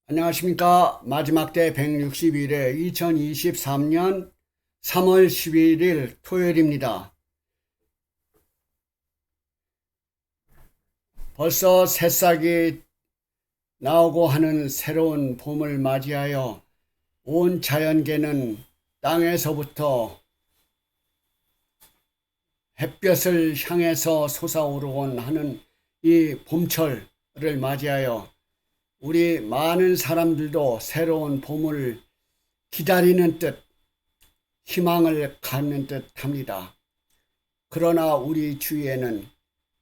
안녕하십니까. 마지막 때 160일에 2023년 3월 11일 토요일입니다. 벌써 새싹이 나오고 하는 새로운 봄을 맞이하여 온 자연계는 땅에서부터 햇볕을 향해서 솟아오르곤 하는 이 봄철을 맞이하여 우리 많은 사람들도 새로운 봄을 기다리는 듯 희망을 갖는 듯 합니다. 그러나 우리 주위에는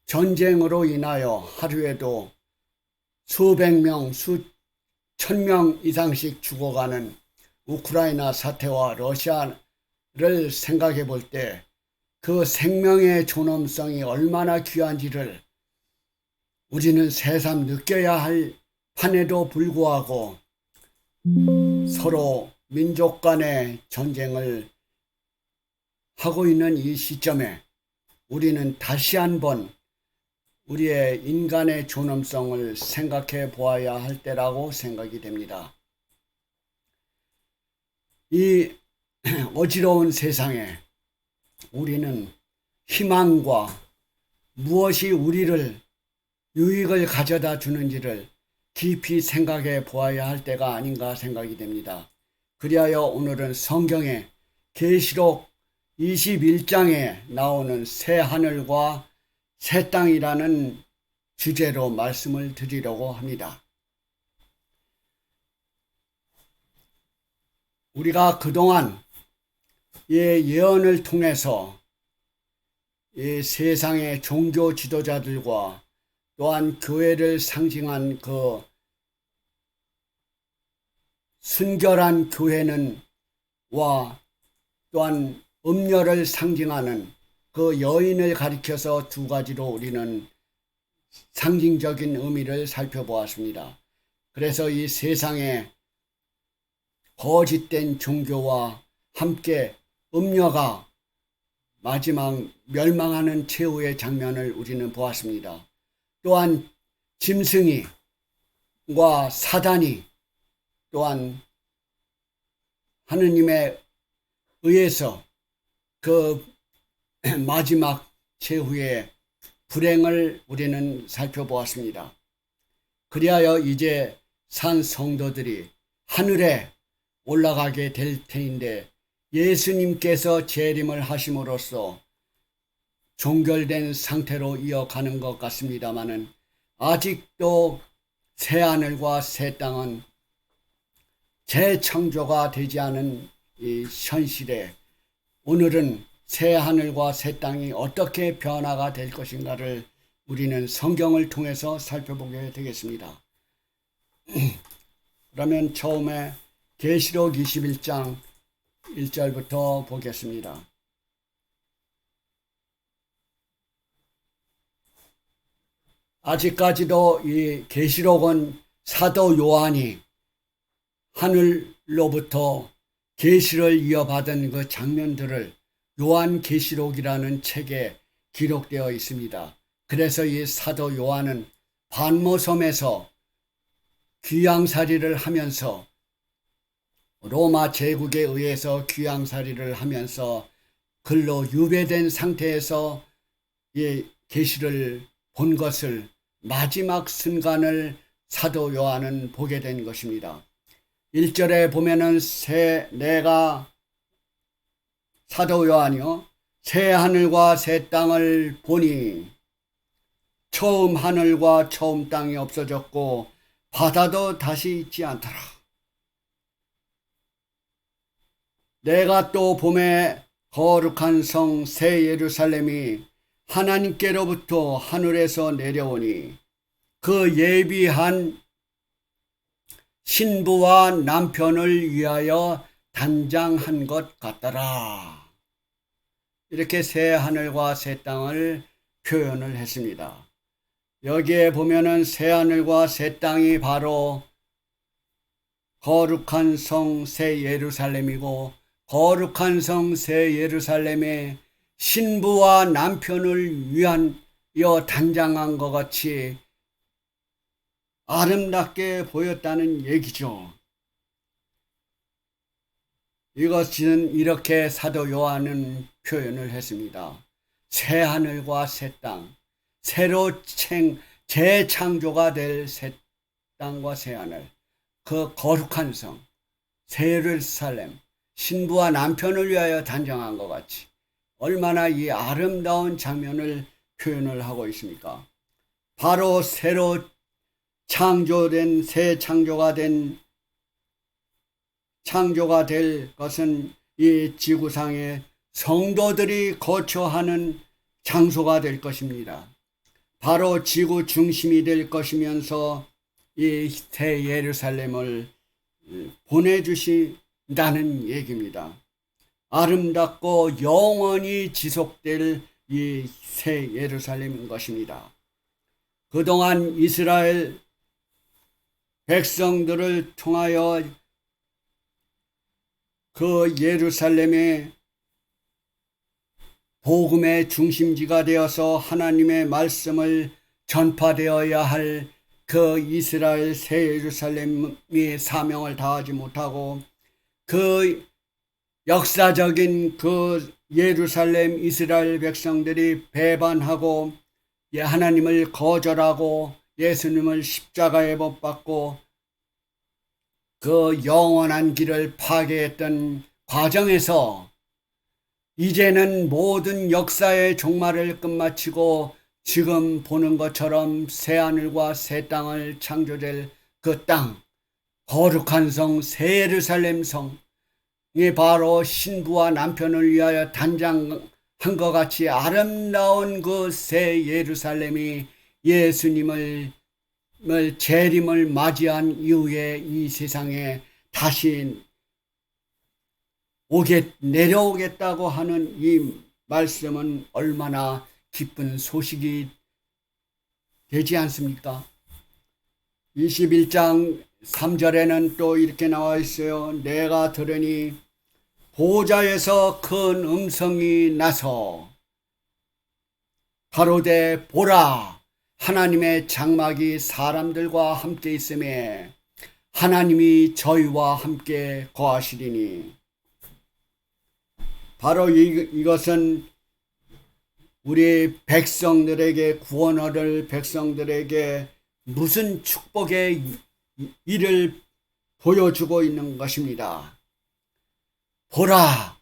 전쟁으로 인하여 하루에도 수백 명, 수천 명 이상씩 죽어가는 우크라이나 사태와 러시아를 생각해 볼 때 그 생명의 존엄성이 얼마나 귀한지를 우리는 새삼 느껴야 할 판에도 불구하고 서로 민족 간의 전쟁을 하고 있는 이 시점에 우리는 다시 한번 우리의 인간의 존엄성을 생각해 보아야 할 때라고 생각이 됩니다. 이 어지러운 세상에 우리는 희망과 무엇이 우리를 유익을 가져다 주는지를 깊이 생각해 보아야 할 때가 아닌가 생각이 됩니다. 그리하여 오늘은 성경의 계시록 21장에 나오는 새 하늘과 새 땅이라는 주제로 말씀을 드리려고 합니다. 우리가 그동안 예언을 통해서 이 세상의 종교 지도자들과 또한 교회를 상징한 그 순결한 교회는 또한 음녀를 상징하는 그 여인을 가리켜서 두 가지로 우리는 상징적인 의미를 살펴보았습니다. 그래서 이 세상에 거짓된 종교와 함께 음녀가 마지막 멸망하는 최후의 장면을 우리는 보았습니다. 또한 짐승이와 사단이 또한 하느님에 의해서 그 마지막 최후의 불행을 우리는 살펴보았습니다. 그리하여 이제 산 성도들이 하늘에 올라가게 될 테인데 예수님께서 재림을 하심으로써 종결된 상태로 이어가는 것 같습니다마는 아직도 새하늘과 새 땅은 재창조가 되지 않은 이 현실에 오늘은 새하늘과 새 땅이 어떻게 변화가 될 것인가를 우리는 성경을 통해서 살펴보게 되겠습니다. 그러면 처음에 계시록 21장 1절부터 보겠습니다. 아직까지도 이 계시록은 사도 요한이 하늘로부터 계시를 이어받은 그 장면들을 요한계시록이라는 책에 기록되어 있습니다. 그래서 이 사도 요한은 반모섬에서 귀양살이를 하면서 로마 제국에 의해서 귀양살이를 하면서 글로 유배된 상태에서 이 계시를 본 것을 마지막 순간을 사도 요한은 보게 된 것입니다. 1절에 보면은 내가 사도 요한이요 새 하늘과 새 땅을 보니 처음 하늘과 처음 땅이 없어졌고 바다도 다시 있지 않더라. 내가 또 봄에 거룩한 성 새 예루살렘이 하나님께로부터 하늘에서 내려오니 그 예비한 신부와 남편을 위하여 단장한 것 같더라. 이렇게 새 하늘과 새 땅을 표현을 했습니다. 여기에 보면은 새 하늘과 새 땅이 바로 거룩한 성 새 예루살렘이고 거룩한 성 새 예루살렘에 신부와 남편을 위하여 단장한 것 같이 아름답게 보였다는 얘기죠. 이것은 이렇게 사도 요한은 표현을 했습니다. 새 하늘과 새 땅, 새로 재창조가 될 새 땅과 새 하늘, 그 거룩한 성, 새 예루살렘, 신부와 남편을 위하여 단장한 것 같이 얼마나 이 아름다운 장면을 표현을 하고 있습니까? 바로 새로 창조된 새 창조가 될 것은 이 지구상의 성도들이 거처하는 장소가 될 것입니다. 바로 지구 중심이 될 것이면서 이 새 예루살렘을 보내주신다는 얘기입니다. 아름답고 영원히 지속될 이 새 예루살렘인 것입니다. 그동안 이스라엘 백성들을 통하여 그 예루살렘의 복음의 중심지가 되어서 하나님의 말씀을 전파되어야 할 그 이스라엘 새 예루살렘의 사명을 다하지 못하고 그 역사적인 그 예루살렘 이스라엘 백성들이 배반하고 하나님을 거절하고 예수님을 십자가에 못 박고 그 영원한 길을 파괴했던 과정에서 이제는 모든 역사의 종말을 끝마치고 지금 보는 것처럼 새하늘과 새 땅을 창조될 그 땅, 거룩한 성, 새 예루살렘 성이 바로 신부와 남편을 위하여 단장한 것 같이 아름다운 그 새 예루살렘이 예수님을 재림을 맞이한 이후에 이 세상에 다시 내려오겠다고 하는 이 말씀은 얼마나 기쁜 소식이 되지 않습니까? 21장 3절에는 또 이렇게 나와 있어요. 내가 들으니 보좌에서 큰 음성이 나서 가로되 보라, 하나님의 장막이 사람들과 함께 있음에 하나님이 저희와 함께 거하시리니. 바로 이것은 우리 백성들에게, 구원 얻을 백성들에게 무슨 축복의 일을 보여주고 있는 것입니다. 보라,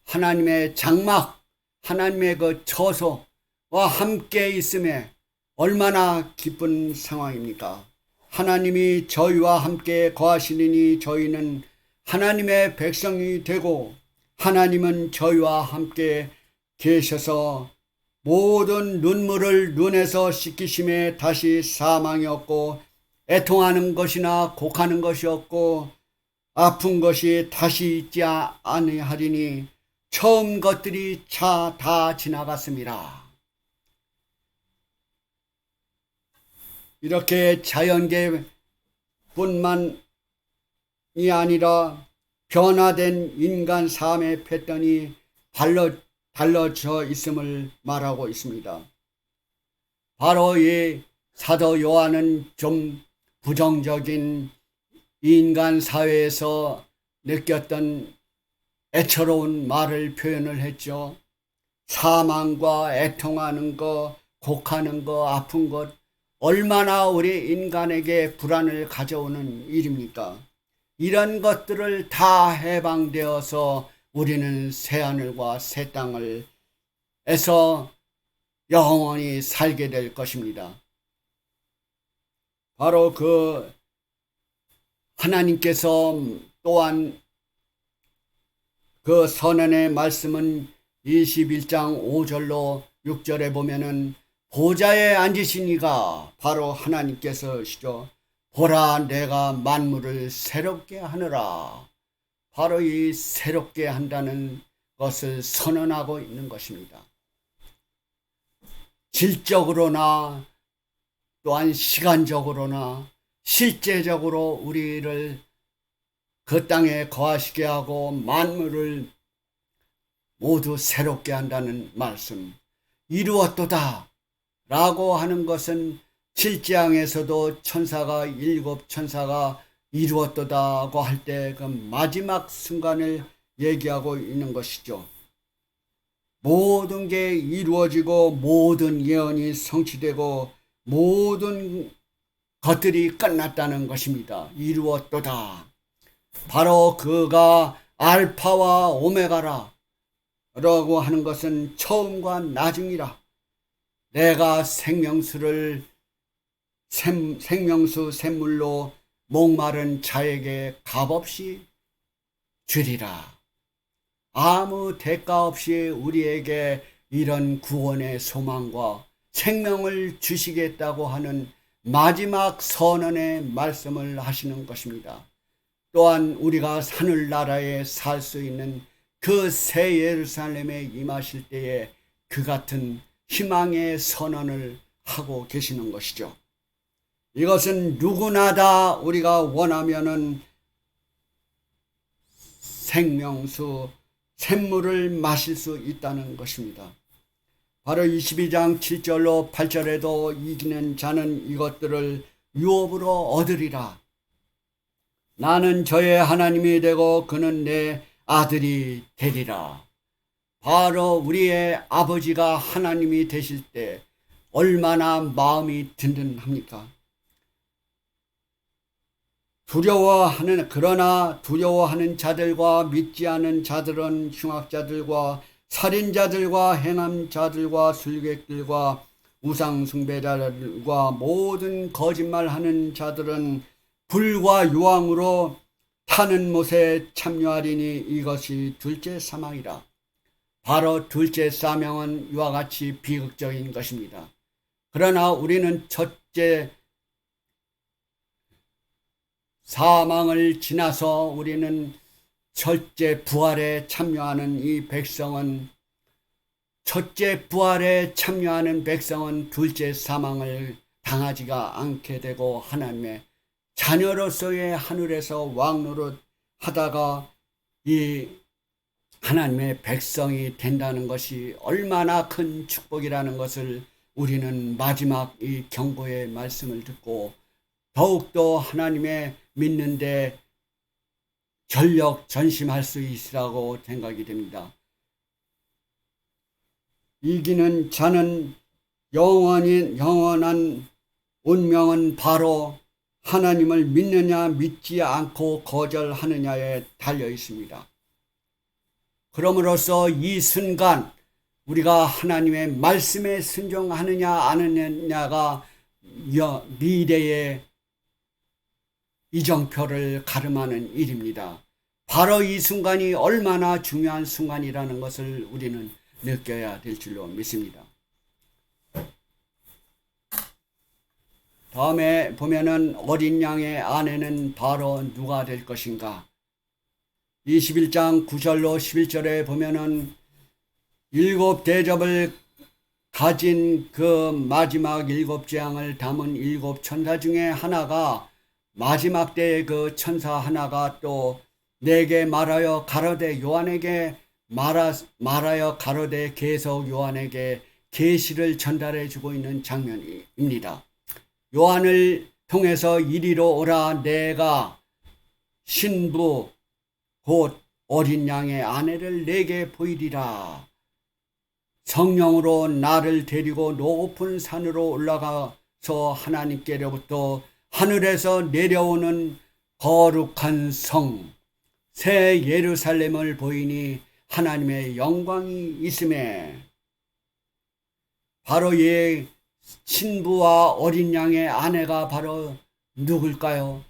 하나님의 장막, 하나님의 그 처소와 함께 있음에 얼마나 기쁜 상황입니까? 하나님이 저희와 함께 거하시리니 저희는 하나님의 백성이 되고 하나님은 저희와 함께 계셔서 모든 눈물을 눈에서 씻기심에 다시 사망이 없고 애통하는 것이나 곡하는 것이 없고 아픈 것이 다시 있지 아니하리니 처음 것들이 다 지나갔습니다. 이렇게 자연계뿐만이 아니라 변화된 인간 삶의 패턴이 달라져 있음을 말하고 있습니다. 바로 이 사도 요한은 좀 부정적인 인간 사회에서 느꼈던 애처로운 말을 표현을 했죠. 사망과 애통하는 것, 곡하는 것, 아픈 것, 얼마나 우리 인간에게 불안을 가져오는 일입니까? 이런 것들을 다 해방되어서 우리는 새하늘과 새 땅을 에서 영원히 살게 될 것입니다. 바로 그 하나님께서 또한 그 선언의 말씀은 21장 5절로 6절에 보면은 보좌에 앉으신 이가 바로 하나님께서시죠. 보라, 내가 만물을 새롭게 하느라. 바로 이 새롭게 한다는 것을 선언하고 있는 것입니다. 질적으로나 또한 시간적으로나 실제적으로 우리를 그 땅에 거하시게 하고 만물을 모두 새롭게 한다는 말씀. 이루었도다 라고 하는 것은 7장에서도 천사가 일곱 천사가 이루었도다고 할 때 그 마지막 순간을 얘기하고 있는 것이죠. 모든 게 이루어지고 모든 예언이 성취되고 모든 것들이 끝났다는 것입니다. 이루었도다. 바로 그가 알파와 오메가라 라고 하는 것은 처음과 나중이라. 내가 생명수 샘물로 목마른 자에게 값없이 주리라. 아무 대가 없이 우리에게 이런 구원의 소망과 생명을 주시겠다고 하는 마지막 선언의 말씀을 하시는 것입니다. 또한 우리가 하늘나라에 살 수 있는 그 새 예루살렘에 임하실 때에 그 같은 희망의 선언을 하고 계시는 것이죠. 이것은 누구나 다 우리가 원하면은 생명수 샘물을 마실 수 있다는 것입니다. 바로 22장 7절로 8절에도 이기는 자는 이것들을 유업으로 얻으리라. 나는 저의 하나님이 되고 그는 내 아들이 되리라. 바로 우리의 아버지가 하나님이 되실 때 얼마나 마음이 든든합니까? 그러나 두려워하는 자들과 믿지 않은 자들은 흉악자들과 살인자들과 행함자들과 술객들과 우상숭배자들과 모든 거짓말하는 자들은 불과 유황으로 타는 못에 참여하리니 이것이 둘째 사망이라. 바로 둘째 사망은 이와 같이 비극적인 것입니다. 그러나 우리는 첫째 사망을 지나서 우리는 첫째 부활에 참여하는 이 백성은 첫째 부활에 참여하는 백성은 둘째 사망을 당하지가 않게 되고 하나님의 자녀로서의 하늘에서 왕노릇 하다가 이 하나님의 백성이 된다는 것이 얼마나 큰 축복이라는 것을 우리는 마지막 이 경고의 말씀을 듣고 더욱더 하나님의 믿는데 전력 전심할 수 있으라고 생각이 됩니다. 이기는 자는 영원한 운명은 바로 하나님을 믿느냐 믿지 않고 거절하느냐에 달려 있습니다. 그럼으로써 이 순간 우리가 하나님의 말씀에 순종하느냐 안 하느냐가 미래의 이정표를 가름하는 일입니다. 바로 이 순간이 얼마나 중요한 순간이라는 것을 우리는 느껴야 될 줄로 믿습니다. 다음에 보면은 어린 양의 아내는 바로 누가 될 것인가? 21장 9절로 11절에 보면은 일곱 대접을 가진 그 마지막 일곱 재앙을 담은 일곱 천사 중에 하나가 마지막 때의 그 천사 하나가 또 내게 말하여 가로되 요한에게 말하여 가로되 계속 요한에게 계시를 전달해 주고 있는 장면입니다. 요한을 통해서 이리로 오라. 내가 신부 곧 어린 양의 아내를 내게 보이리라. 성령으로 나를 데리고 높은 산으로 올라가서 하나님께로부터 하늘에서 내려오는 거룩한 성 새 예루살렘을 보이니 하나님의 영광이 있음에 바로 이 신부와 어린 양의 아내가 바로 누굴까요?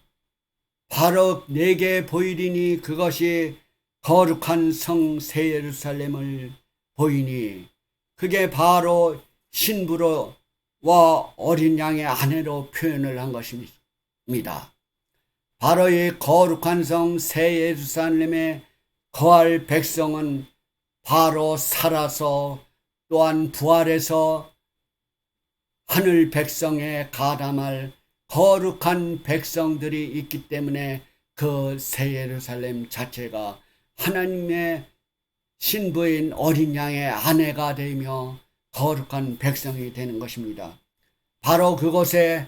바로 내게 보이리니 그것이 거룩한 성 새 예루살렘을 보이니 그게 바로 신부와 어린 양의 아내로 표현을 한 것입니다. 바로 이 거룩한 성 새 예루살렘에 거할 백성은 바로 살아서 또한 부활해서 하늘 백성에 가담할 거룩한 백성들이 있기 때문에 그 새 예루살렘 자체가 하나님의 신부인 어린 양의 아내가 되며 거룩한 백성이 되는 것입니다. 바로 그곳에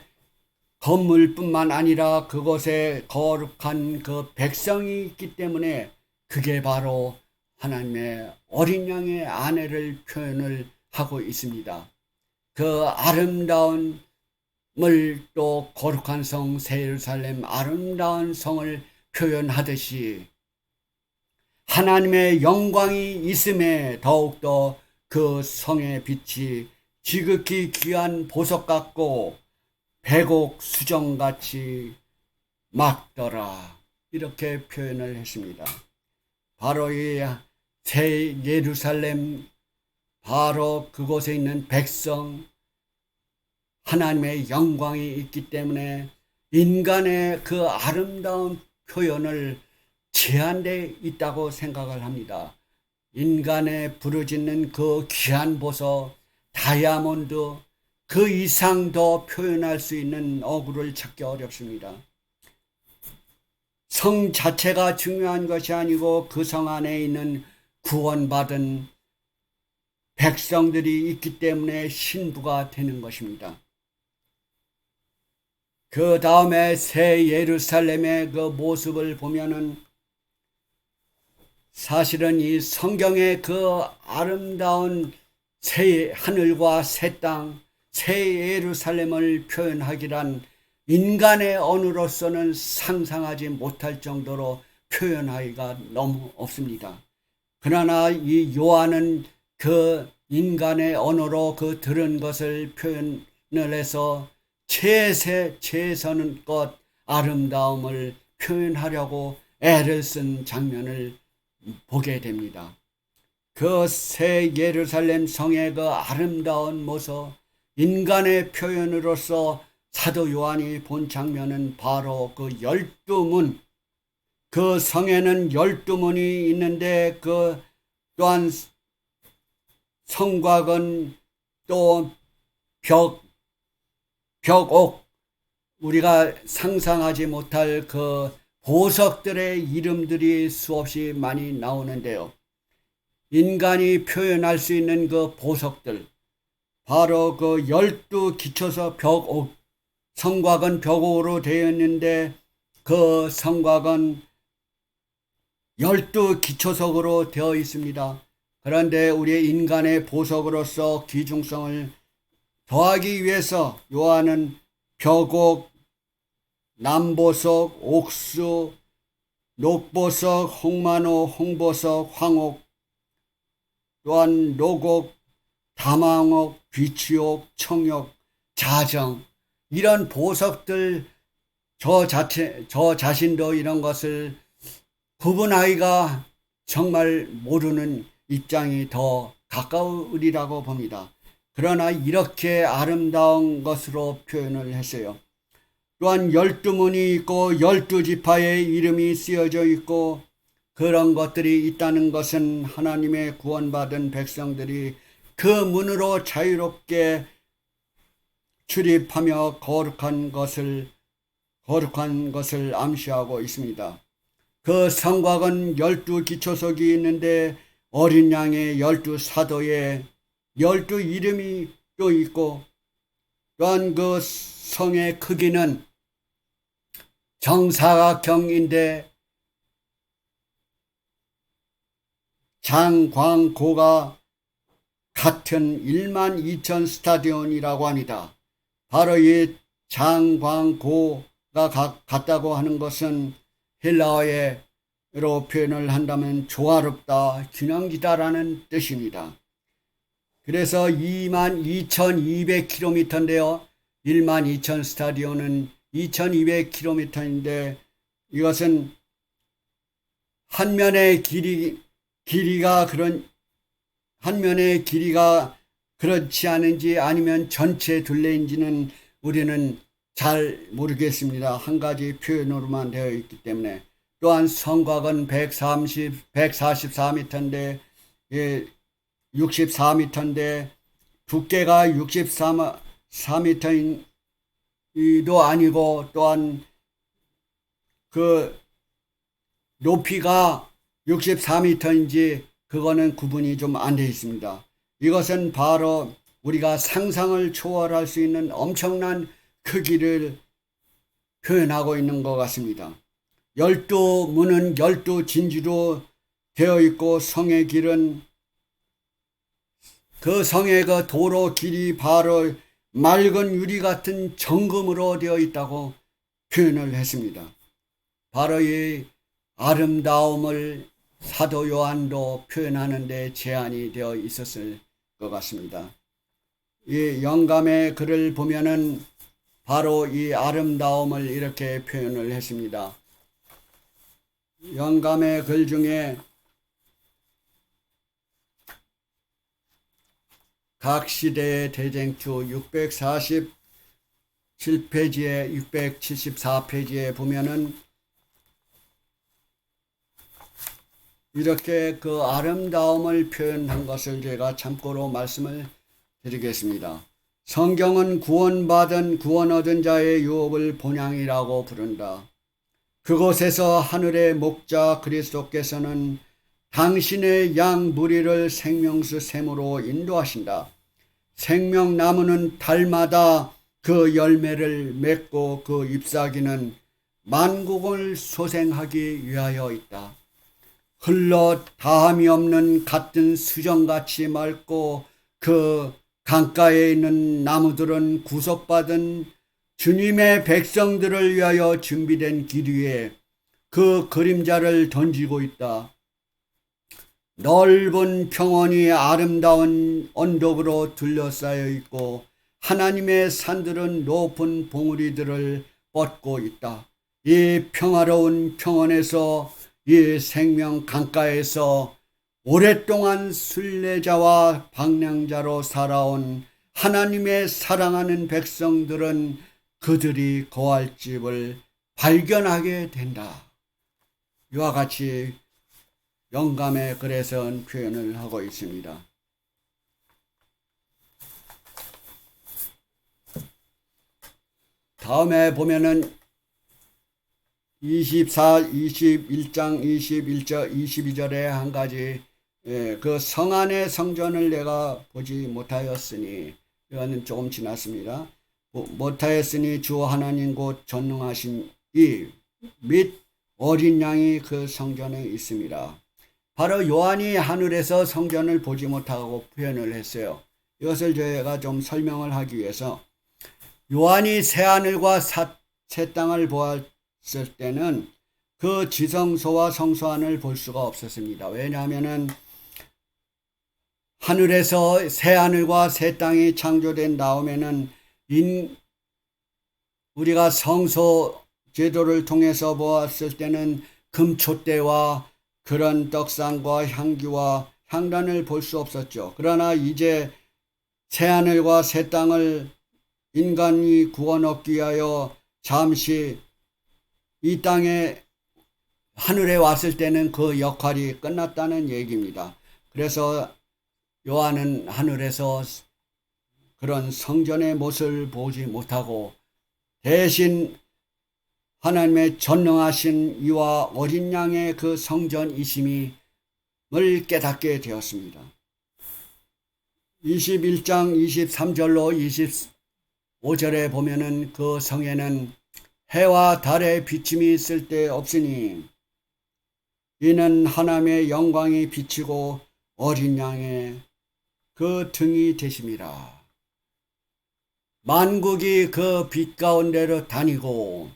건물뿐만 아니라 그곳에 거룩한 그 백성이 있기 때문에 그게 바로 하나님의 어린 양의 아내를 표현을 하고 있습니다. 그 아름다움을 또 거룩한 성 새 예루살렘 아름다운 성을 표현하듯이 하나님의 영광이 있음에 더욱더 그 성의 빛이 지극히 귀한 보석 같고 백옥 수정같이 막더라, 이렇게 표현을 했습니다. 바로 이 새 예루살렘, 바로 그곳에 있는 백성, 하나님의 영광이 있기 때문에 인간의 그 아름다운 표현을 제한되어 있다고 생각을 합니다. 인간의 부르짖는 그 귀한 보석, 다이아몬드, 그 이상 더 표현할 수 있는 어구를 찾기 어렵습니다. 성 자체가 중요한 것이 아니고 그 성 안에 있는 구원받은 백성들이 있기 때문에 신부가 되는 것입니다. 그 다음에 새 예루살렘의 그 모습을 보면은 사실은 이 성경의 그 아름다운 새 하늘과 새 땅, 새 예루살렘을 표현하기란 인간의 언어로서는 상상하지 못할 정도로 표현하기가 너무 없습니다. 그러나 이 요한은 그 인간의 언어로 그 들은 것을 표현을 해서 최선의 아름다움을 표현하려고 애를 쓴 장면을 보게 됩니다. 그 새 예루살렘 성의 그 아름다운 모습, 인간의 표현으로서 사도 요한이 본 장면은 바로 그 12문, 그 성에는 12문이 있는데 그 또한 성곽은 또 벽옥, 우리가 상상하지 못할 그 보석들의 이름들이 수없이 많이 나오는데요. 인간이 표현할 수 있는 그 보석들, 바로 그 12기초석 벽옥, 성곽은 벽옥으로 되어 있는데 그 성곽은 12기초석으로 되어 있습니다. 그런데 우리 인간의 보석으로서 귀중성을 더하기 위해서 요한은 벽옥, 남보석, 옥수, 녹보석, 홍만호, 홍보석, 황옥, 또한 노곡, 다망옥, 비치옥, 청옥, 자정, 이런 보석들 저 자신도 이런 것을 구분하기가 정말 모르는 입장이 더 가까우리라고 봅니다. 그러나 이렇게 아름다운 것으로 표현을 했어요. 또한 12문이 있고 12지파의 이름이 쓰여져 있고 그런 것들이 있다는 것은 하나님의 구원받은 백성들이 그 문으로 자유롭게 출입하며 거룩한 것을 암시하고 있습니다. 그 성곽은 12기초석이 있는데 어린 양의 12사도의 12이름이 또 있고, 또한 그 성의 크기는 정사각형인데 장광고가 같은 12,000 스타디온이라고 합니다. 바로 이 장광고가 같다고 하는 것은 헬라어로 표현을 한다면 조화롭다, 균형기다라는 뜻입니다. 그래서 22,200km인데요. 12,000 스타디온은 2,200km인데 이것은 한 면의 길이가 그렇지 않은지 아니면 전체 둘레인지는 우리는 잘 모르겠습니다. 한 가지 표현으로만 되어 있기 때문에. 또한 성곽은 144m인데 64m인데 두께가 64m이도 아니고 또한 그 높이가 64m인지 그거는 구분이 좀 안 되어 있습니다. 이것은 바로 우리가 상상을 초월할 수 있는 엄청난 크기를 표현하고 있는 것 같습니다. 12문은 12진주로 되어 있고 성의 길은 그 성의 그 도로 길이 바로 맑은 유리 같은 정금으로 되어 있다고 표현을 했습니다. 바로 이 아름다움을 사도 요한도 표현하는 데 제한이 되어 있었을 것 같습니다. 이 영감의 글을 보면은 바로 이 아름다움을 이렇게 표현을 했습니다. 영감의 글 중에 각 시대의 대쟁투 647페이지에 674페이지에 보면은 이렇게 그 아름다움을 표현한 것을 제가 참고로 말씀을 드리겠습니다. 성경은 구원 얻은 자의 유업을 본향이라고 부른다. 그곳에서 하늘의 목자 그리스도께서는 당신의 양 무리를 생명수 샘으로 인도하신다. 생명나무는 달마다 그 열매를 맺고 그 잎사귀는 만국을 소생하기 위하여 있다. 흘러 다함이 없는 같은 수정같이 맑고 그 강가에 있는 나무들은 구속받은 주님의 백성들을 위하여 준비된 길 위에 그 그림자를 던지고 있다. 넓은 평원이 아름다운 언덕으로 둘러싸여 있고 하나님의 산들은 높은 봉우리들을 뻗고 있다. 이 평화로운 평원에서 이 생명 강가에서 오랫동안 순례자와 방랑자로 살아온 하나님의 사랑하는 백성들은 그들이 거할 집을 발견하게 된다. 이와 같이 영감의 글에서는 표현을 하고 있습니다. 다음에 보면은 21장 22절에 한 가지 그 성안의 성전을 내가 보지 못하였으니 이거는 조금 지났습니다. 못하였으니 주 하나님 곧 전능하신 이 및 어린 양이 그 성전에 있습니다. 바로 요한이 하늘에서 성전을 보지 못하고 표현을 했어요. 이것을 제가 좀 설명을 하기 위해서 요한이 새하늘과 새 땅을 보았을 때는 그 지성소와 성소안을 볼 수가 없었습니다. 왜냐하면은 하늘에서 새하늘과 새 땅이 창조된 다음에는 우리가 성소 제도를 통해서 보았을 때는 금촛대와 그런 떡상과 향기와 향단을 볼 수 없었죠. 그러나 이제 새하늘과 새 땅을 인간이 구원 얻기 위하여 잠시 이 땅에 하늘에 왔을 때는 그 역할이 끝났다는 얘기입니다. 그래서 요한은 하늘에서 그런 성전의 모습을 보지 못하고 대신 하나님의 전능하신 이와 어린 양의 그 성전이심을 깨닫게 되었습니다. 21장 23절로 25절에 보면은 그 성에는 해와 달의 비침이 쓸데없으니 이는 하나님의 영광이 비치고 어린 양의 그 등이 되심이라. 만국이 그 빛 가운데로 다니고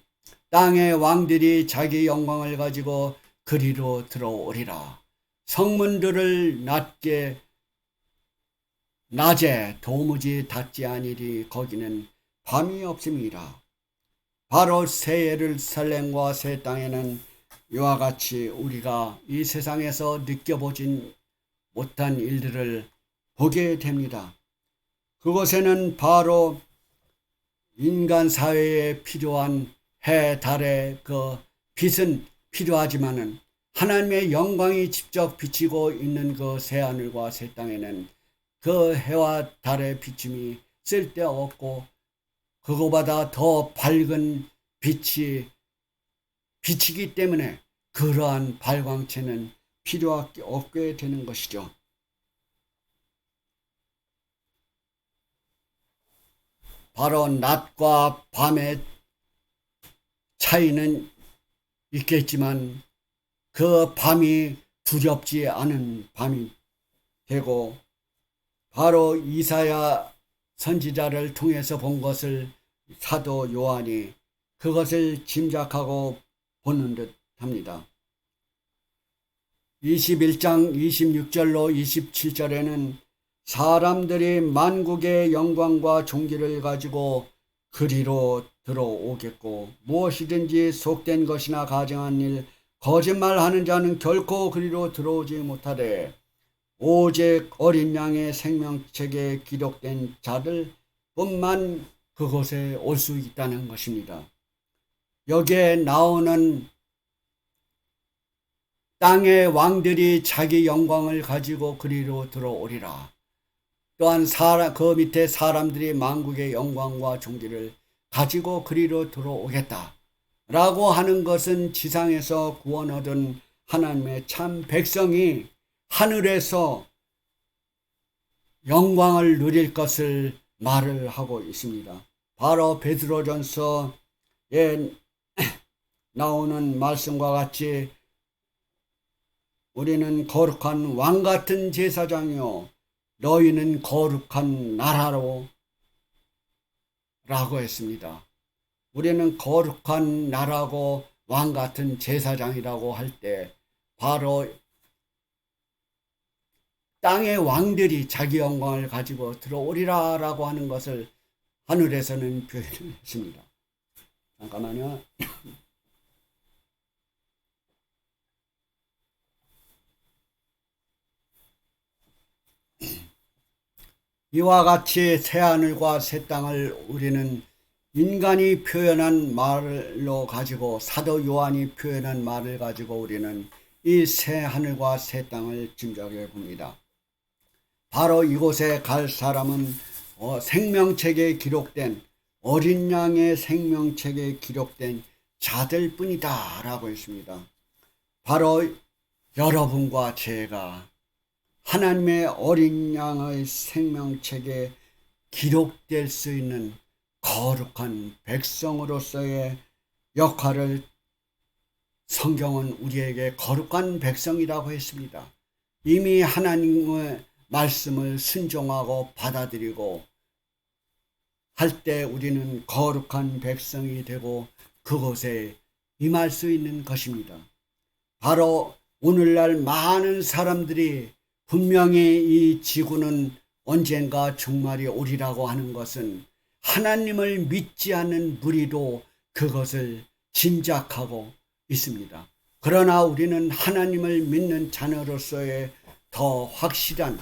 땅의 왕들이 자기 영광을 가지고 그리로 들어오리라. 성문들을 낮에 도무지 닫지 아니리 거기는 밤이 없음이라. 바로 새 예루살렘과 새 땅에는 이와 같이 우리가 이 세상에서 느껴보진 못한 일들을 보게 됩니다. 그곳에는 바로 인간 사회에 필요한 해, 달의 그 빛은 필요하지만은 하나님의 영광이 직접 비치고 있는 그 새하늘과 새 땅에는 그 해와 달의 비침이 쓸데없고 그거보다 더 밝은 빛이 비치기 때문에 그러한 발광체는 필요 없게 되는 것이죠. 바로 낮과 밤의 차이는 있겠지만 그 밤이 두렵지 않은 밤이 되고, 바로 이사야 선지자를 통해서 본 것을 사도 요한이 그것을 짐작하고 보는 듯 합니다. 21장 26절로 27절에는 사람들이 만국의 영광과 존귀를 가지고 그리로 들어오겠고, 무엇이든지 속된 것이나 가증한 일, 거짓말하는 자는 결코 그리로 들어오지 못하되 오직 어린 양의 생명책에 기록된 자들 뿐만 그곳에 올 수 있다는 것입니다. 여기에 나오는 땅의 왕들이 자기 영광을 가지고 그리로 들어오리라. 또한 그 밑에 사람들이 만국의 영광과 존귀를 가지고 그리로 들어오겠다 라고 하는 것은 지상에서 구원 얻은 하나님의 참 백성이 하늘에서 영광을 누릴 것을 말을 하고 있습니다. 바로 베드로전서에 나오는 말씀과 같이 우리는 거룩한 왕 같은 제사장이요 너희는 거룩한 나라로 라고 했습니다. 우리는 거룩한 나라고 왕 같은 제사장이라고 할 때 바로 땅의 왕들이 자기 영광을 가지고 들어오리라 라고 하는 것을 하늘에서는 표현을 했습니다. 잠깐만요. 이와 같이 새하늘과 새 땅을 우리는 인간이 표현한 말로 가지고, 사도 요한이 표현한 말을 가지고 우리는 이 새하늘과 새 땅을 짐작해 봅니다. 바로 이곳에 갈 사람은 생명책에 기록된, 어린 양의 생명책에 기록된 자들 뿐이다 라고 했습니다. 바로 여러분과 제가 하나님의 어린 양의 생명책에 기록될 수 있는 거룩한 백성으로서의 역할을 성경은 우리에게 거룩한 백성이라고 했습니다. 이미 하나님의 말씀을 순종하고 받아들이고 할 때 우리는 거룩한 백성이 되고 그곳에 임할 수 있는 것입니다. 바로 오늘날 많은 사람들이 분명히 이 지구는 언젠가 종말이 오리라고 하는 것은 하나님을 믿지 않는 무리도 그것을 짐작하고 있습니다. 그러나 우리는 하나님을 믿는 자녀로서의 더 확실한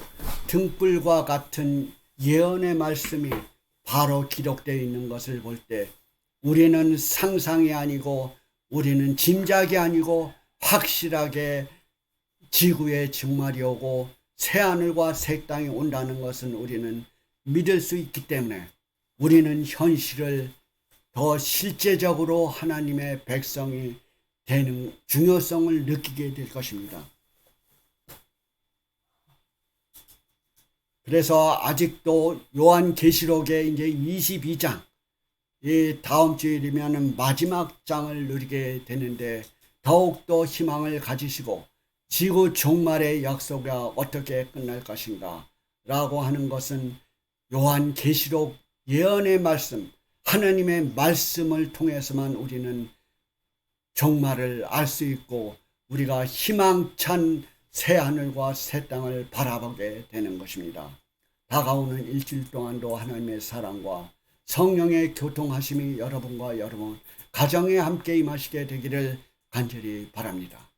등불과 같은 예언의 말씀이 바로 기록되어 있는 것을 볼 때 우리는 상상이 아니고 우리는 짐작이 아니고 확실하게 지구의 종말이 오고 새하늘과 새 땅이 온다는 것은 우리는 믿을 수 있기 때문에 우리는 현실을 더 실제적으로 하나님의 백성이 되는 중요성을 느끼게 될 것입니다. 그래서 아직도 요한계시록의 이제 22장, 이 다음 주일이면 마지막 장을 누리게 되는데 더욱더 희망을 가지시고 지구 종말의 약속이 어떻게 끝날 것인가 라고 하는 것은 요한계시록 예언의 말씀, 하나님의 말씀을 통해서만 우리는 종말을 알 수 있고 우리가 희망찬 새하늘과 새 땅을 바라보게 되는 것입니다. 다가오는 일주일 동안도 하나님의 사랑과 성령의 교통하심이 여러분과 여러분 가정에 함께 임하시게 되기를 간절히 바랍니다.